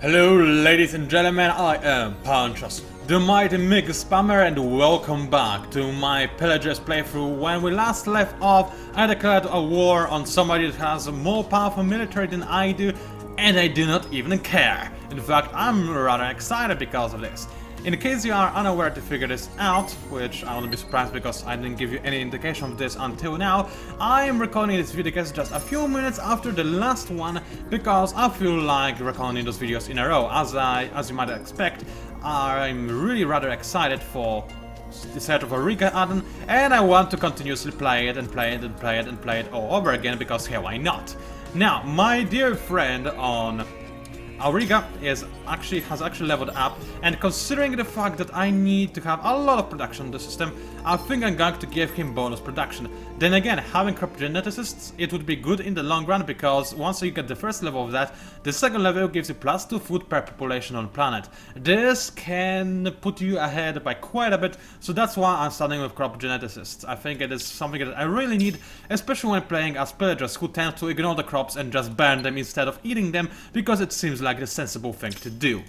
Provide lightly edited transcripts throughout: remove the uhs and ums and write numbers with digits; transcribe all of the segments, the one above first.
Hello ladies and gentlemen, I am PANCZASU, the mighty Mega Spammer, and welcome back to my Pillagers playthrough. When we last left off, I declared a war on somebody that has a more powerful military than I do, and I do not even care. In fact, I'm rather excited because of this. In case you are unaware to figure this out, which I wouldn't be surprised because I didn't give you any indication of this until now, I am recording this video just a few minutes after the last one because I feel like recording those videos in a row. As you might expect, I'm really rather excited for the set of a Riga add-on, and I want to continuously play it and play it and play it and play it all over again because hey, why not? Now, my dear friend on Auriga has actually leveled up, and considering the fact that I need to have a lot of production in the system, I think I'm going to give him bonus production. Then again, having crop geneticists, it would be good in the long run because once you get the first level of that, the second level gives you +2 food per population on planet. This can put you ahead by quite a bit, so that's why I'm starting with crop geneticists. I think it is something that I really need, especially when playing as pillagers who tend to ignore the crops and just burn them instead of eating them, because it seems like the sensible thing to do.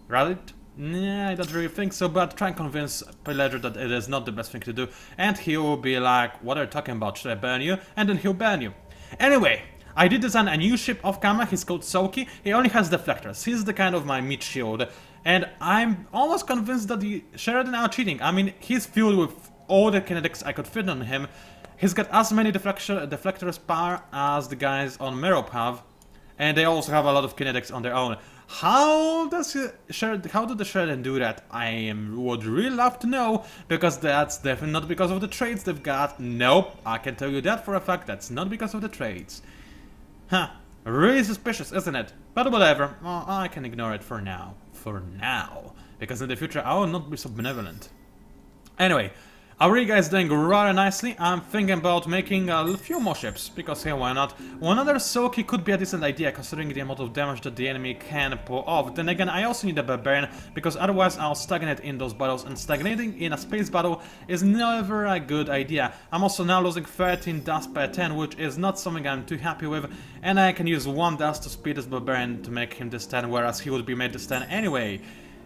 Right? Nah, I don't really think so, but try and convince Pillager that it is not the best thing to do, and he will be like, what are you talking about, should I burn you? And then he'll burn you. Anyway, I did design a new ship off camera. He's called Soki. He only has deflectors. He's the kind of my meat shield, and I'm almost convinced that the Sheridan are cheating. I mean, he's filled with all the kinetics I could fit on him. He's got as many deflectors power as the guys on Merop have, and they also have a lot of kinetics on their own. How do the Sheridan do that? Would really love to know, because that's definitely not because of the trades they've got. Nope, I can tell you that for a fact, that's not because of the trades. Huh, really suspicious, isn't it? But whatever, well, I can ignore it for now. For now. Because in the future I will not be so benevolent. Anyway, Auriga is doing rather nicely. I'm thinking about making a few more ships, because hey, why not? One other Soki could be a decent idea, considering the amount of damage that the enemy can pull off. Then again, I also need a Barbarian, because otherwise I'll stagnate in those battles, and stagnating in a space battle is never a good idea. I'm also now losing 13 dust per 10, which is not something I'm too happy with, and I can use 1 dust to speed this Barbarian to make him this 10, whereas he would be made this 10 anyway.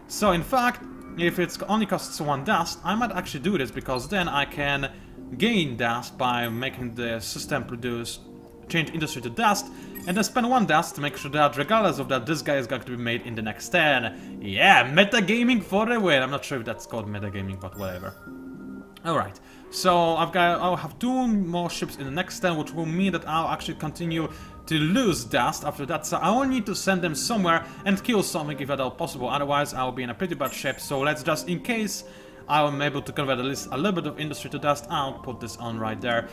So in fact, if it only costs 1 dust, I might actually do this, because then I can gain dust by making the system change industry to dust, and then spend 1 dust to make sure that regardless of that, this guy is going to be made in the next 10. Yeah, metagaming for the win. I'm not sure if that's called metagaming, but whatever. Alright, so I'll have 2 more ships in the next 10, which will mean that I'll actually continue to lose dust after that, so I will need to send them somewhere and kill something if at all possible, otherwise I'll be in a pretty bad shape. So let's just, in case I'm able to convert at least a little bit of industry to dust, I'll put this on right there.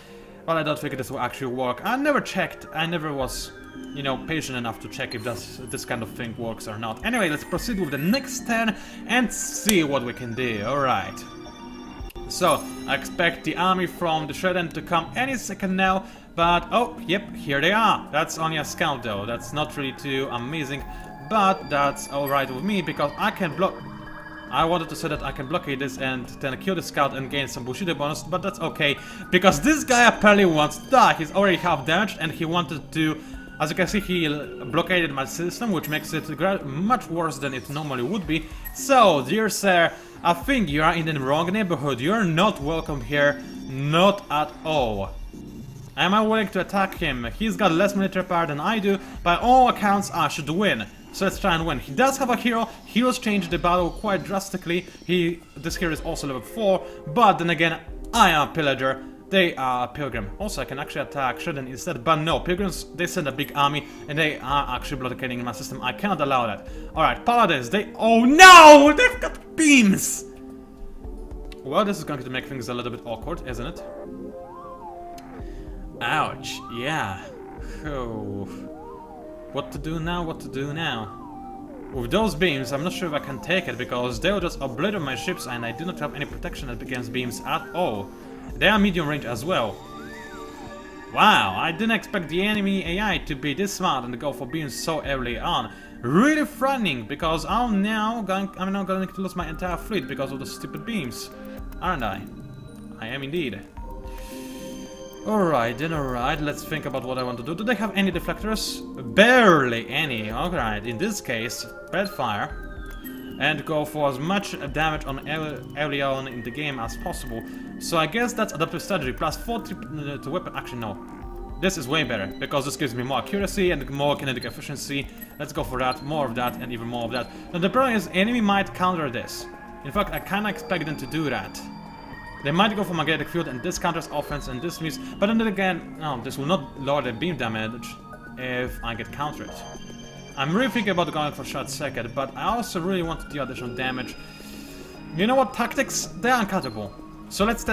But I don't think this will actually work. I never checked, I never was, you know, patient enough to check if this kind of thing works or not. Anyway, let's proceed with the next 10 and see what we can do. Alright. So, I expect the army from the Sheridan to come any second now, but oh, yep, here they are. That's only a scout though, that's not really too amazing, but that's alright with me because I can block. I wanted to say that I can blockade this and then kill the scout and gain some Bushido bonus, but that's okay, because this guy apparently wants to die. He's already half damaged and he wanted to, as you can see, he blockaded my system, which makes it much worse than it normally would be. So, dear sir, I think you are in the wrong neighborhood. You're not welcome here, not at all. Am I willing to attack him? He's got less military power than I do. By all accounts, I should win. So let's try and win. He does have a hero. Heroes change the battle quite drastically. This hero is also level 4, but then again, I am a pillager. They are a pilgrim. Also, I can actually attack Sheridan instead, but no, pilgrims, they send a big army, and they are actually blockading my system. I cannot allow that. Alright, paladins, oh no! They've got beams! Well, this is going to make things a little bit awkward, isn't it? Ouch, yeah. Oh. What to do now, what to do now? With those beams, I'm not sure if I can take it, because they'll just obliterate my ships, and I do not have any protection against beams at all. They are medium range as well. Wow, I didn't expect the enemy AI to be this smart and go for beams so early on. Really frightening, because I'm now going to lose my entire fleet because of the stupid beams. Aren't I? I am indeed. Alright, then alright, let's think about what I want to do. Do they have any deflectors? Barely any. Alright, in this case, spread fire. And go for as much damage on early on in the game as possible. So I guess that's adaptive strategy, plus 40 to weapon. Actually, no. This is way better, because this gives me more accuracy and more kinetic efficiency. Let's go for that, more of that, and even more of that. Now the problem is, enemy might counter this. In fact, I kinda expect them to do that. They might go for magnetic field, and this counters offense, and this means... But then again, no, this will not lower the beam damage if I get countered. I'm really thinking about going for short circuit, but I also really want to do additional damage. You know what, tactics? They're uncuttable. So let's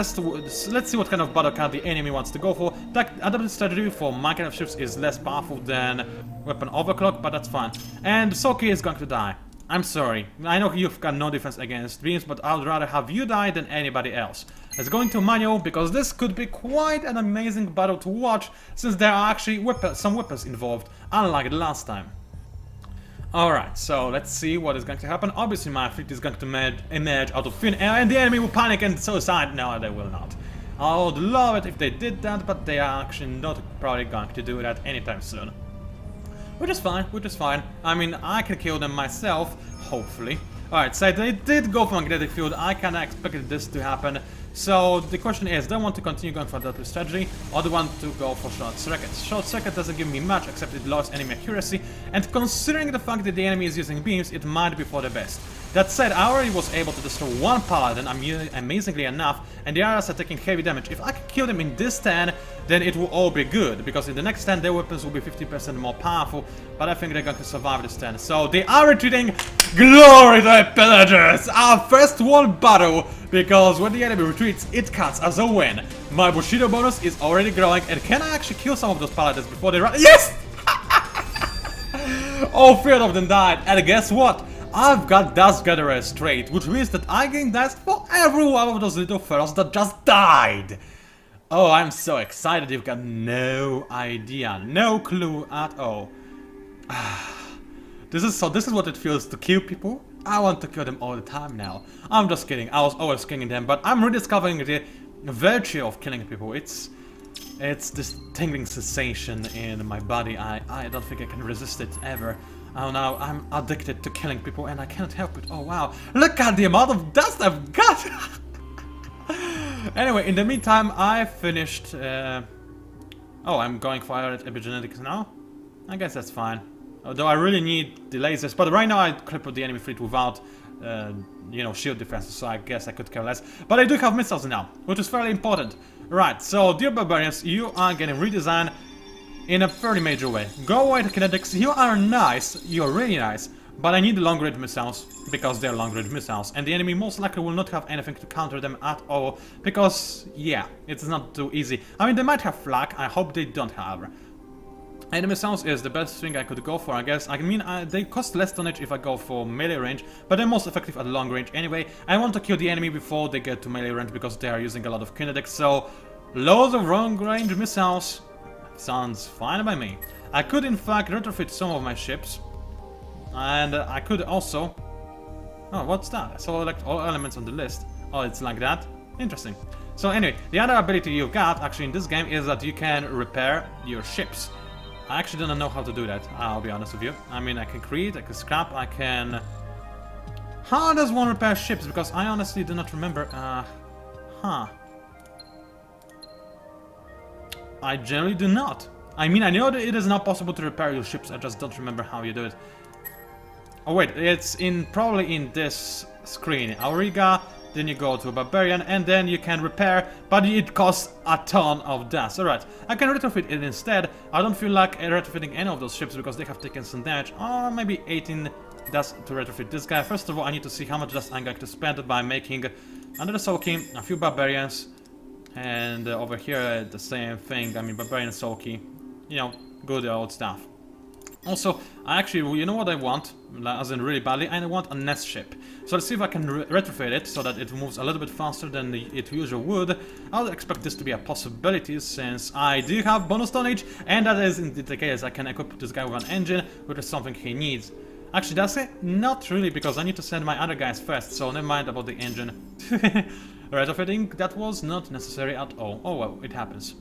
see what kind of battle card the enemy wants to go for. Adaptive strategy for my kind of ships is less powerful than weapon overclock, but that's fine. And Soki is going to die. I'm sorry. I know you've got no defense against beams, but I'd rather have you die than anybody else. Let's go into manual, because this could be quite an amazing battle to watch, since there are actually some weapons involved, unlike the last time. Alright, so let's see what is going to happen. Obviously my fleet is going to emerge out of thin air, and the enemy will panic and suicide. No, they will not. I would love it if they did that, but they are actually not probably going to do that anytime soon. Which is fine, which is fine. I mean, I can kill them myself, hopefully. Alright, so they did go for magnetic field. I kinda expected this to happen. So the question is, do I want to continue going for adaptive strategy, or do I want to go for short circuit? Short circuit doesn't give me much, except it lowers enemy accuracy, and considering the fact that the enemy is using beams, it might be for the best. That said, I already was able to destroy one paladin, amazingly enough, and the others are taking heavy damage. If I can kill them in this turn, then it will all be good, because in the next turn their weapons will be 50% more powerful, but I think they're going to survive this turn. So they are retreating. Glory to the pillagers! Our first one battle, because when the enemy retreats, it cuts as a win. My Bushido bonus is already growing, and can I actually kill some of those paladins before they run? Yes! All 3 of them died, and guess what? I've got Dust Gatherer straight, which means that I gain dust for every one of those little fellows that just died. Oh, I'm so excited, you've got no idea, no clue at all. This is what it feels to kill people. I want to kill them all the time now. I'm just kidding, I was always killing them, but I'm rediscovering the virtue of killing people. It's this tingling sensation in my body. I don't think I can resist it ever. Oh no, I'm addicted to killing people and I can't help it. Oh wow, look at the amount of dust I've got! Anyway, in the meantime, I finished... Oh, I'm going for epigenetics now? I guess that's fine. Although I really need the lasers, but right now I crippled the enemy fleet without, you know, shield defenses, so I guess I could care less. But I do have missiles now, which is fairly important. Right, so dear barbarians, you are getting redesigned in a fairly major way. Go away to kinetics, you are nice, you're really nice, but I need long-range missiles, because they're long-range missiles, and the enemy most likely will not have anything to counter them at all, because, yeah, it's not too easy. I mean, they might have flak, I hope they don't have. And the missiles is the best thing I could go for, I guess. I mean, they cost less tonnage if I go for melee range, but they're most effective at long range anyway. I want to kill the enemy before they get to melee range, because they are using a lot of kinetics, so loads of long-range missiles sounds fine by me. I could in fact retrofit some of my ships, and I could also... Oh, what's that? I select all elements on the list. Oh, it's like that? Interesting. So anyway, the other ability you've got actually in this game is that you can repair your ships. I actually don't know how to do that, I'll be honest with you. I mean, I can create, I can scrap, I can... How does one repair ships? Because I honestly do not remember. I generally do not. I mean, I know that it is not possible to repair your ships, I just don't remember how you do it. Oh wait, it's probably in this screen. Auriga, then you go to a barbarian, and then you can repair, but it costs a ton of dust. Alright, I can retrofit it instead. I don't feel like retrofitting any of those ships because they have taken some damage. Or maybe 18 dust to retrofit this guy. First of all, I need to see how much dust I'm going to spend by making another Soul Key, a few barbarians, and over here the same thing. I mean, barbarian Soul Key, you know, good old stuff. Also, actually, you know what I want, as in really badly? I want a nest ship. So let's see if I can retrofit it so that it moves a little bit faster than it usually would. I'll expect this to be a possibility since I do have bonus tonnage, and that is indeed the case. I can equip this guy with an engine, which is something he needs. Actually, does it? Not really, because I need to send my other guys first, so never mind about the engine. Retrofitting, that was not necessary at all. Oh well, it happens.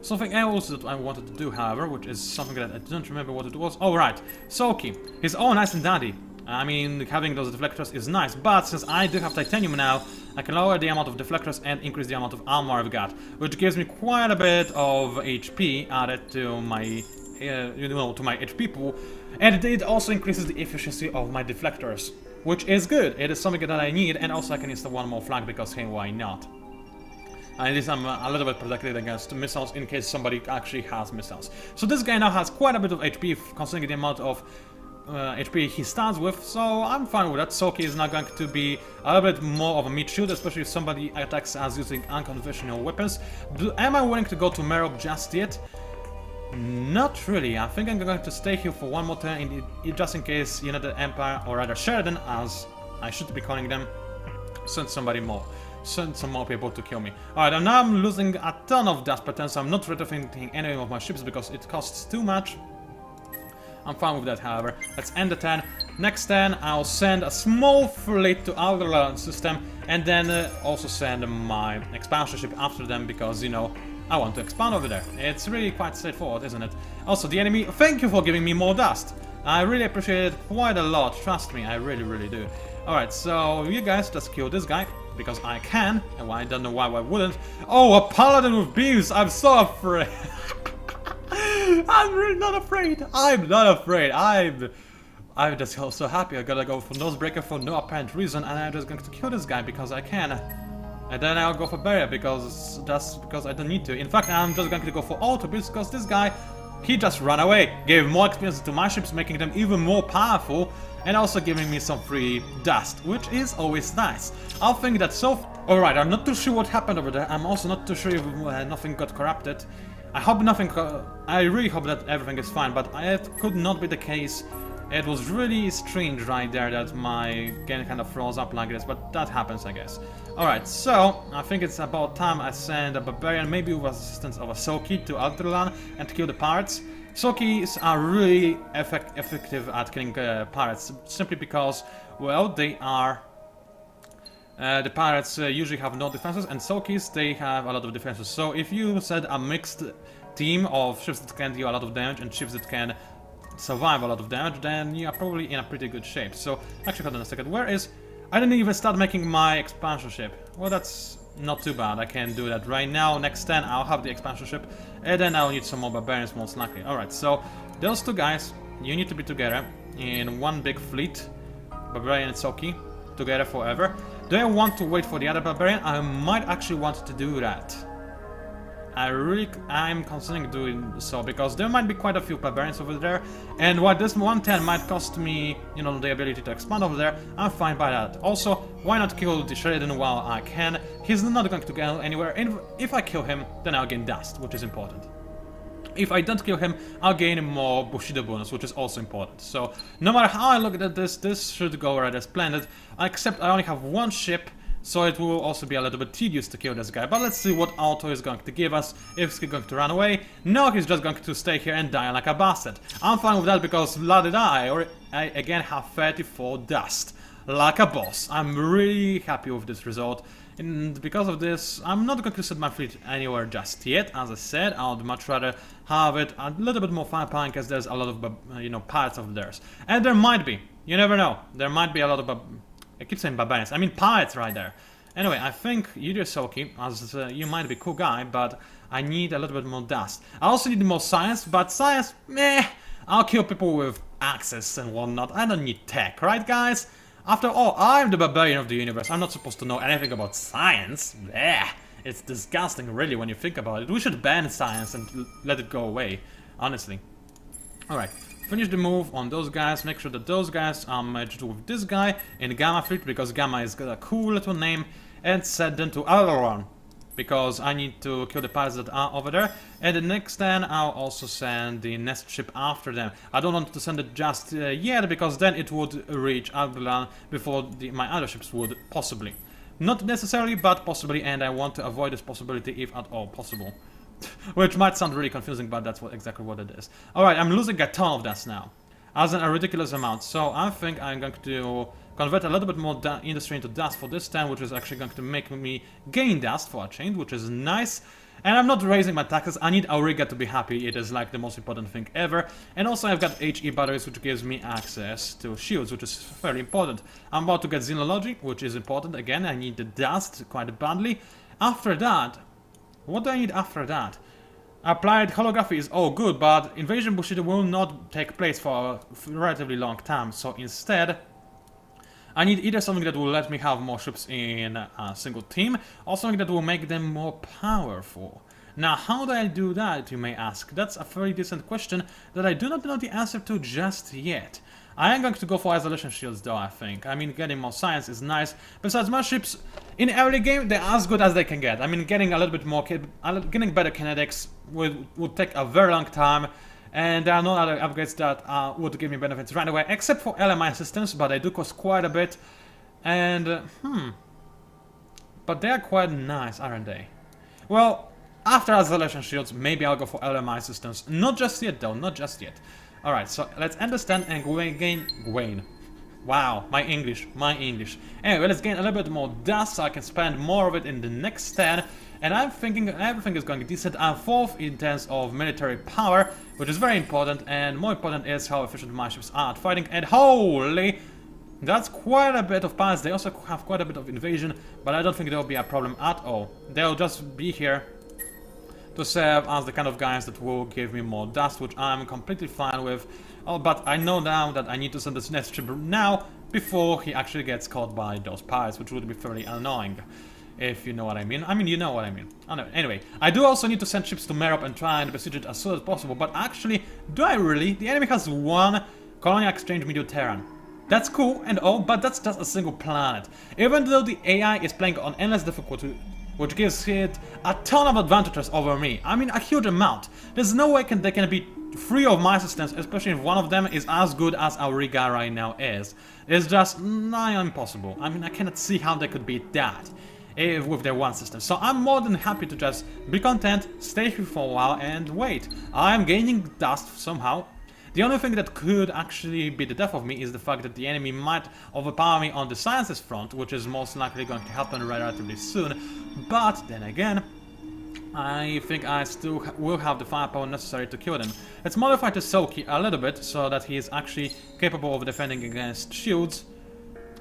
Something else that I wanted to do, however, which is something that I don't remember what it was. Oh, right. Soki. He's all nice and dandy. I mean, having those deflectors is nice, but since I do have titanium now, I can lower the amount of deflectors and increase the amount of armor I've got, which gives me quite a bit of HP added to my, to my HP pool, and it also increases the efficiency of my deflectors, which is good. It is something that I need, and also I can install one more flag because, hey, why not? At least I'm a little bit protected against missiles in case somebody actually has missiles. So this guy now has quite a bit of HP, considering the amount of HP he starts with, so I'm fine with that. Soki is now going to be a little bit more of a meat shield, especially if somebody attacks us using unconventional weapons. Am I willing to go to Merop just yet? Not really. I think I'm going to stay here for one more turn, just in case United Empire, or rather Sheridan, as I should be calling them, send somebody more. Send some more people to kill me. Alright, and now I'm losing a ton of dust per turn, so I'm not retrofitting any of my ships because it costs too much. I'm fine with that, however. Let's end the turn. Next turn, I'll send a small fleet to Alderaan system, and then also send my expansion ship after them, because, you know, I want to expand over there. It's really quite straightforward, isn't it? Also, the enemy, thank you for giving me more dust. I really appreciate it quite a lot, trust me, I really, really do. Alright, so you guys just kill this guy, because I can, and I don't know why I wouldn't. Oh, a paladin with beams, I'm so afraid. I'm really not afraid. I'm not afraid. I'm just so happy. I gotta go for Nosebreaker for no apparent reason, and I'm just going to kill this guy because I can. And then I'll go for Barrier because I don't need to. In fact, I'm just going to go for Auto because this guy, he just ran away, gave more experience to my ships, making them even more powerful, and also giving me some free dust, which is always nice. I'll think that so. Alright, I'm not too sure what happened over there. I'm also not too sure if nothing got corrupted. I hope nothing. I really hope that everything is fine, but it could not be the case. It was really strange right there that my game kind of froze up like this, but that happens, I guess. Alright, so I think it's about time I send a barbarian, maybe with assistance of a Soki, to Alderaan and kill the pirates. Sokis are really effective at killing pirates, simply because, well, they are. The pirates usually have no defenses, and Sokis, they have a lot of defenses. So if you set a mixed team of ships that can deal a lot of damage and ships that can survive a lot of damage, then you are probably in a pretty good shape. So, actually, hold on a second, where is... I didn't even start making my expansion ship. Well, that's not too bad, I can do that right now. Next turn, I'll have the expansion ship, and then I'll need some more barbarians most likely. Alright, so, those two guys, you need to be together in one big fleet. Barbarian and Soki, together forever. Do I want to wait for the other barbarian? I might actually want to do that. I'm considering doing so, because there might be quite a few barbarians over there, and while this 110 might cost me, you know, the ability to expand over there, I'm fine by that. Also, why not kill the Sheridan while I can? He's not going to go anywhere, and if I kill him, then I'll gain dust, which is important. If I don't kill him, I'll gain more Bushido bonus, which is also important. So, no matter how I look at this, this should go right as planned, except I only have one ship, so it will also be a little bit tedious to kill this guy. But let's see what Auto is going to give us. If he's going to run away, no, he's just going to stay here and die like a bastard. I'm fine with that because, I again have 34 dust. Like a boss. I'm really happy with this result. And because of this, I'm not going to set my fleet anywhere just yet. As I said, I would much rather have it a little bit more firepower because there's a lot of, you know, pirates of theirs. And there might be. You never know. There might be a lot of... I keep saying barbarians. I mean pirates right there. Anyway, I think you do Soki, as you might be a cool guy, but I need a little bit more dust. I also need more science, but science, meh. I'll kill people with axes and whatnot. I don't need tech, right, guys? After all, I'm the barbarian of the universe. I'm not supposed to know anything about science. Blech. It's disgusting, really, when you think about it. We should ban science and let it go away, honestly. Alright, finish the move on those guys. Make sure that those guys are merged with this guy in Gamma Fleet, because Gamma is got a cool little name. And set them to Alderaan, because I need to kill the pirates that are over there. And the next turn, I'll also send the nest ship after them. I don't want to send it just yet, because then it would reach Alderaan before my other ships would, possibly. Not necessarily, but possibly, and I want to avoid this possibility if at all possible. Which might sound really confusing, but that's exactly what it is. Alright, I'm losing a ton of dust now. As in a ridiculous amount, so I think I'm going to convert a little bit more industry into dust for this time, which is actually going to make me gain dust for a change, which is nice. And I'm not raising my taxes, I need Auriga to be happy, it is like the most important thing ever. And also I've got HE batteries, which gives me access to shields, which is very important. I'm about to get Xenology, which is important, again, I need the dust quite badly. After that, what do I need after that? Applied holography is all good, but Invasion Bushido will not take place for a relatively long time, so instead I need either something that will let me have more ships in a single team, or something that will make them more powerful. Now, how do I do that, you may ask? That's a very decent question that I do not know the answer to just yet. I am going to go for isolation shields though, I think. I mean, getting more science is nice. Besides, my ships in early game, they're as good as they can get. I mean, getting a little bit more, getting better kinetics would take a very long time. And there are no other upgrades that would give me benefits right away, except for LMI systems, but they do cost quite a bit. And, but they are quite nice, aren't they? Well, after isolation shields, maybe I'll go for LMI systems. Not just yet though, not just yet. Alright, so let's end the stand and gain. Wow, my English. Anyway, let's gain a little bit more dust so I can spend more of it in the next stand. And I'm thinking everything is going decent. I'm 4th in terms of military power, which is very important. And more important is how efficient my ships are at fighting. And holy, that's quite a bit of pilots. They also have quite a bit of invasion, but I don't think there will be a problem at all. They'll just be here to serve as the kind of guys that will give me more dust, which I'm completely fine with. Oh, but I know now that I need to send this next ship now before he actually gets caught by those pirates, which would be fairly annoying, if you know what I mean. I mean, you know what I mean. Anyway, I do also need to send ships to Merop and try and besiege it as soon as possible, but actually, do I really? The enemy has one colonial exchange Mediterranean. That's cool and all, but that's just a single planet. Even though the AI is playing on endless difficulty, which gives it a ton of advantages over me. I mean, a huge amount. There's no way they can beat 3 of my systems, especially if one of them is as good as Auriga right now is. It's just nigh impossible. I mean, I cannot see how they could beat that with their one system. So I'm more than happy to just be content, stay here for a while and wait. I'm gaining dust somehow. The only thing that could actually be the death of me is the fact that the enemy might overpower me on the sciences front, which is most likely going to happen relatively soon. But then again, I think I still will have the firepower necessary to kill them. Let's modify the Soki a little bit so that he is actually capable of defending against shields.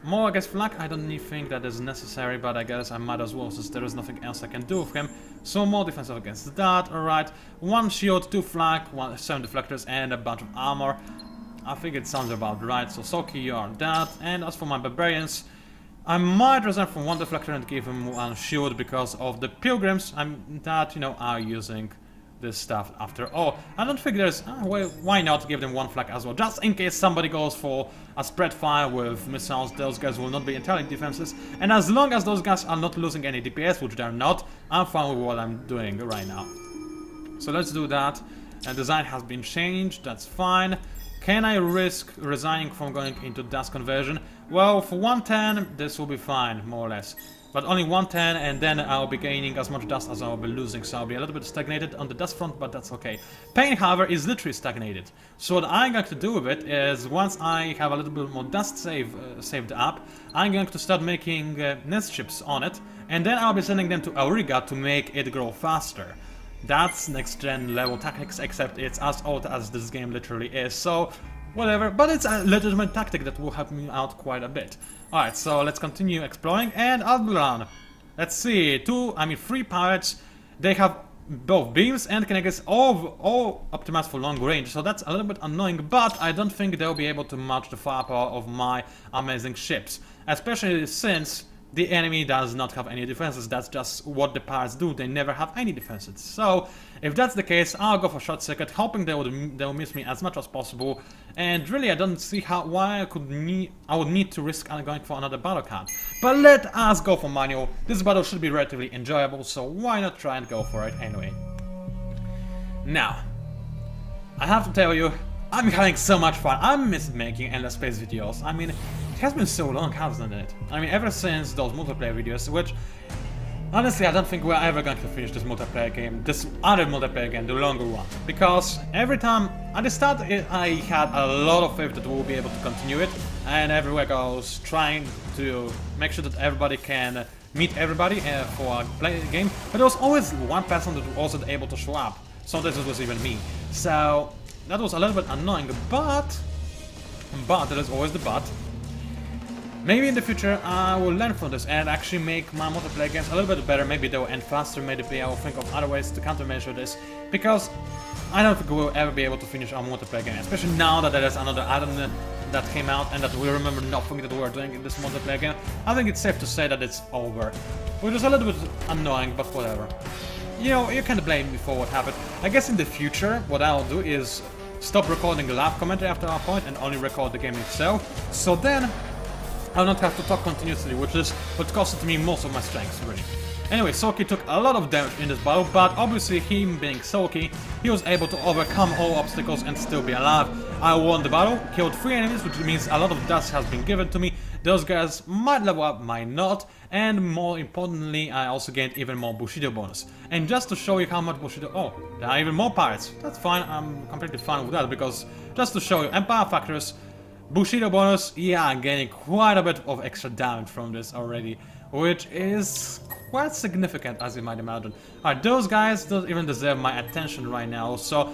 More against flak, I don't think that is necessary, but I guess I might as well since there is nothing else I can do with him. So more defensive against that, alright. 1 shield, 2 flak, 7 deflectors and a bunch of armor. I think it sounds about right, so Soki, you are that. And as for my barbarians, I might reserve from 1 deflector and give him 1 shield because of the pilgrims that, you know, are using this stuff after all. I don't think there's... well, why not give them 1 flak as well? Just in case somebody goes for a spread fire with missiles, those guys will not be entirely defenses. And as long as those guys are not losing any DPS, which they're not, I'm fine with what I'm doing right now. So let's do that. And design has been changed, that's fine. Can I risk resigning from going into dust conversion? Well, for 110, this will be fine, more or less. But only 110, and then I'll be gaining as much dust as I'll be losing, so I'll be a little bit stagnated on the dust front, but that's okay. Pain, however, is literally stagnated. So what I'm going to do with it is, once I have a little bit more dust saved up, I'm going to start making nest ships on it, and then I'll be sending them to Auriga to make it grow faster. That's next-gen level tactics, except it's as old as this game literally is, so whatever, but it's a legitimate tactic that will help me out quite a bit. Alright, so let's continue exploring, and Aldebaran. Let's see, 3 pirates, they have both beams and kinetics all optimized for long range, so that's a little bit annoying, but I don't think they'll be able to match the firepower of my amazing ships, especially since the enemy does not have any defenses. That's just what the pirates do, they never have any defenses. So, if that's the case, I'll go for short circuit, hoping they'll miss me as much as possible. And really, I don't see why I would need to risk going for another battle card. But let us go for manual. This battle should be relatively enjoyable, so why not try and go for it anyway. Now, I have to tell you, I'm having so much fun. I miss making endless space videos. I mean, it has been so long, hasn't it? I mean, ever since those multiplayer videos, which honestly I don't think we're ever going to finish this multiplayer game, this other multiplayer game, the longer one. Because every time, at the start I had a lot of faith that we'll be able to continue it, and everywhere goes trying to make sure that everybody can meet everybody for a play game, but there was always one person that wasn't able to show up. Sometimes it was even me. So that was a little bit annoying, but there is always the but. Maybe in the future I will learn from this and actually make my multiplayer games a little bit better. Maybe they will end faster, maybe I will think of other ways to countermeasure this, because I don't think we'll ever be able to finish our multiplayer game, especially now that there is another add-on that came out and that we remember nothing that we were doing in this multiplayer game. I think it's safe to say that it's over, which is a little bit annoying, but whatever. You know, you can't blame me for what happened. I guess in the future, what I'll do is stop recording the live commentary after a point and only record the game itself, so then I'll not have to talk continuously, which is what costed me most of my strengths, really. Anyway, Soki took a lot of damage in this battle, but obviously him being Soki, he was able to overcome all obstacles and still be alive. I won the battle, killed 3 enemies, which means a lot of dust has been given to me. Those guys might level up, might not, and more importantly, I also gained even more Bushido bonus. And just to show you how much Bushido... Oh, there are even more pirates. That's fine, I'm completely fine with that, because just to show you, Empire Factors, Bushido bonus, yeah, I'm gaining quite a bit of extra damage from this already, which is quite significant, as you might imagine. Alright, those guys don't even deserve my attention right now, so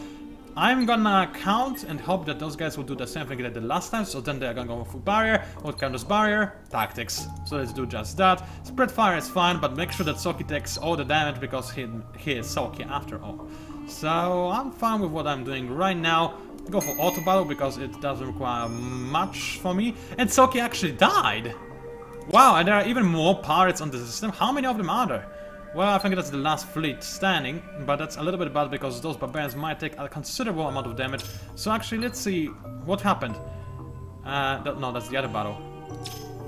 I'm gonna count and hope that those guys will do the same thing they did last time, so then they're gonna go for barrier. What counters barrier? Tactics. So let's do just that. Spread fire is fine, but make sure that Soki takes all the damage because he is Soki after all. So I'm fine with what I'm doing right now. Go for auto battle because it doesn't require much for me. And Soki actually died! Wow, and there are even more pirates on the system. How many of them are there? Well, I think that's the last fleet standing, but that's a little bit bad because those barbarians might take a considerable amount of damage. So actually, let's see what happened. No, that's the other battle.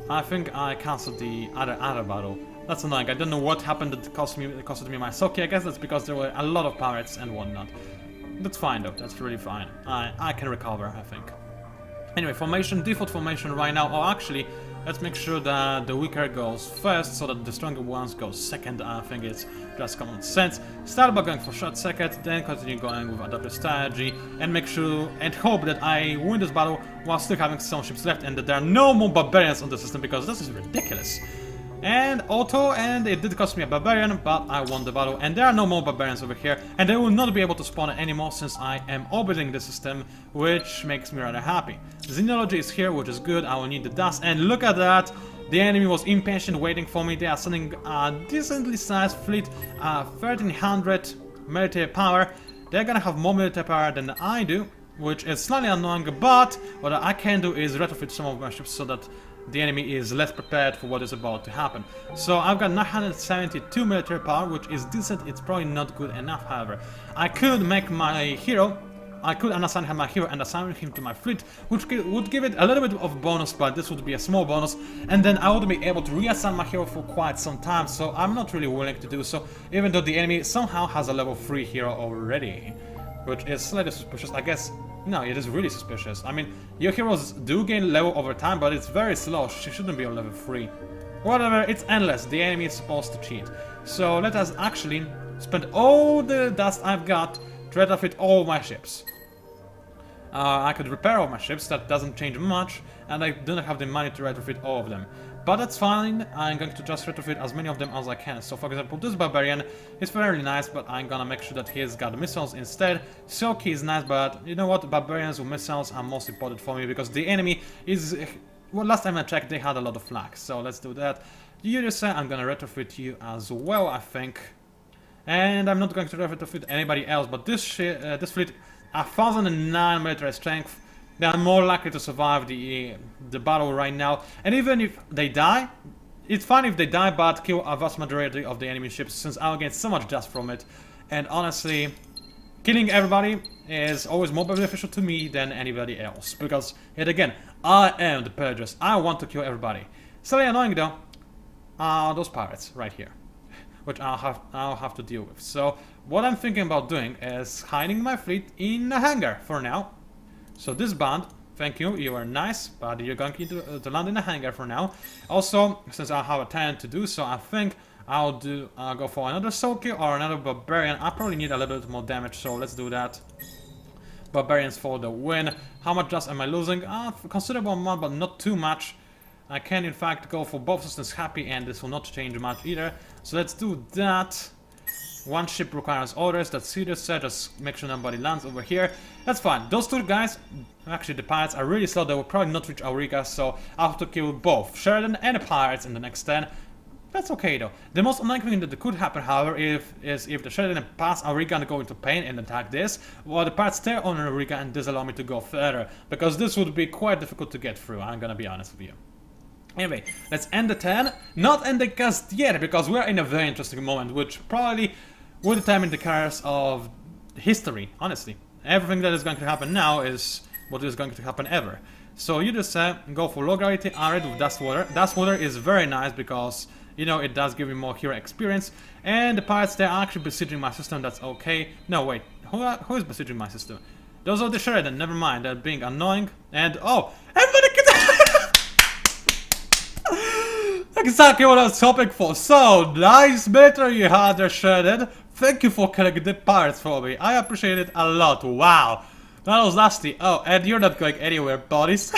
I think I cancelled the other battle. That's annoying. I don't know what happened that costed me my Soki. I guess that's because there were a lot of pirates and whatnot. That's fine though. That's really fine. I can recover, I think. Anyway, formation, default formation right now. Oh, actually, let's make sure that the weaker goes first, so that the stronger ones go second. I think it's just common sense. Start by going for shot second, then continue going with adaptive strategy, and make sure and hope that I win this battle while still having some ships left, and that there are no more barbarians on the system, because this is ridiculous. And auto, and it did cost me a barbarian, but I won the battle, and there are no more barbarians over here, and they will not be able to spawn anymore since I am orbiting the system, which makes me rather happy. Xenology is here, which is good. I will need the dust, and look at that! The enemy was impatient waiting for me. They are sending a decently sized fleet, 1300 military power. They're gonna have more military power than I do, which is slightly annoying, but what I can do is retrofit some of my ships so that the enemy is less prepared for what is about to happen. So I've got 972 military power, which is decent. It's probably not good enough, however. I could make my hero, I could unassign him my hero and assign him to my fleet, which would give it a little bit of bonus, but this would be a small bonus, and then I would be able to reassign my hero for quite some time, so I'm not really willing to do so, even though the enemy somehow has a level 3 hero already, which is slightly suspicious, I guess. No, it is really suspicious. I mean, your heroes do gain level over time, but it's very slow. She shouldn't be on level 3. Whatever, it's endless. The enemy is supposed to cheat. So let us actually spend all the dust I've got to retrofit all my ships. I could repair all my ships, that doesn't change much, and I don't have the money to retrofit all of them. But that's fine, I'm going to just retrofit as many of them as I can. So for example, this barbarian is fairly nice, but I'm gonna make sure that he's got missiles instead. Soki is nice, but you know what, barbarians with missiles are most important for me, because the enemy is... Well, last time I checked, they had a lot of flags, so let's do that. Yurisa, I'm gonna retrofit you as well, I think. And I'm not going to retrofit anybody else, but this fleet, 1009 military strength. They are more likely to survive the battle right now. And even if they die, it's fine if they die, but kill a vast majority of the enemy ships, since I'll get so much dust from it. And honestly, killing everybody is always more beneficial to me than anybody else. Because, yet again, I am the Pillagers. I want to kill everybody. Slightly annoying though, are those pirates right here, which I'll have to deal with. So, what I'm thinking about doing is hiding my fleet in a hangar for now. So this band, thank you, you are nice, but you're going to land in a hangar for now. Also, since I have a talent to do so, I think I'll go for another Soki or another Barbarian. I probably need a little bit more damage, so let's do that. Barbarians for the win. How much dust am I losing? Considerable amount, but not too much. I can in fact go for both systems happy, and this will not change much either. So let's do that. One ship requires orders, that's serious, so just make sure nobody lands over here. That's fine. Those two guys, actually the pirates, are really slow. They will probably not reach Auriga, so I have to kill both Sheridan and the pirates in the next turn. That's okay though. The most unlikely thing that could happen, however, is if the Sheridan pass Auriga and go into pain and attack this, while the pirates stay on Auriga and disallow me to go further, because this would be quite difficult to get through, I'm gonna be honest with you. Anyway, let's end the turn. Not end the cast yet, because we're in a very interesting moment, which probably will determine the course of history, honestly. Everything that is going to happen now is what is going to happen ever. So you just go for logarithmic arid with Dust Water. Dust Water is very nice because, you know, it does give me more hero experience. And the pirates, they're actually besieging my system, that's okay. No, wait, who is besieging my system? Those are the Sheridan, never mind, they're being annoying. And, oh, everybody exactly what I was hoping for. So, nice military you had there, Sheridan. Thank you for killing the pirates for me. I appreciate it a lot. Wow. That was nasty. Oh, and you're not going anywhere, buddies.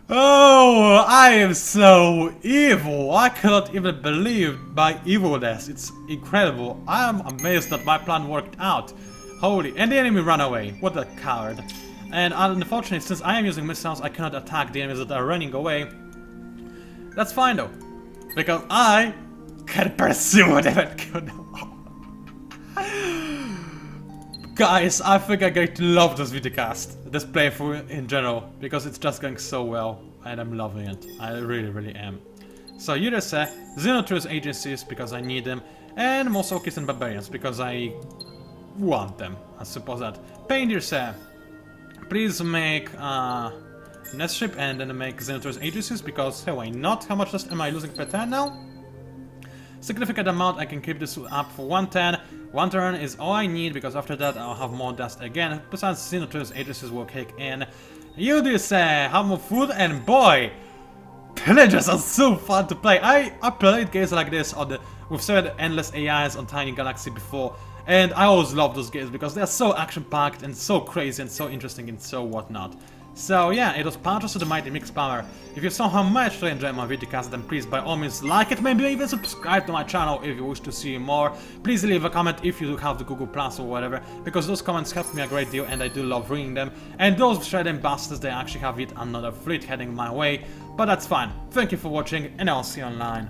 Oh, I am so evil. I cannot even believe my evilness. It's incredible. I am amazed that my plan worked out. Holy, and the enemy ran away. What a coward. And unfortunately, since I am using missiles, I cannot attack the enemies that are running away. That's fine though, because I can pursue whatever. Guys, I think I'm going to love this videocast, this playthrough in general, because it's just going so well, and I'm loving it. I really, really am. So you just say Xenotrus agencies because I need them, and Mosokis and Barbarians because I want them. I suppose that. Painter say, please make Nest Ship and then make Xenotrus agencies because, hey, why not? How much am I losing per turn now? Significant amount. I can keep this up for 1 turn. 1 turn is all I need because after that I'll have more dust again. Besides, Xenotrus agencies will kick in. You do say, have more food, and boy, pillagers are so fun to play. I played games like this on with 7 endless AIs on Tiny Galaxy before. And I always love those games because they're so action-packed and so crazy and so interesting and so whatnot. So yeah, it was PANCZASU, the Mighty Mix Spammer. If you saw how much I enjoyed my videocast, then please by all means like it, maybe even subscribe to my channel if you wish to see more. Please leave a comment if you do have the Google Plus or whatever, because those comments help me a great deal and I do love reading them. And those Sheridan bastards, they actually have yet another fleet heading my way, but that's fine. Thank you for watching and I'll see you online.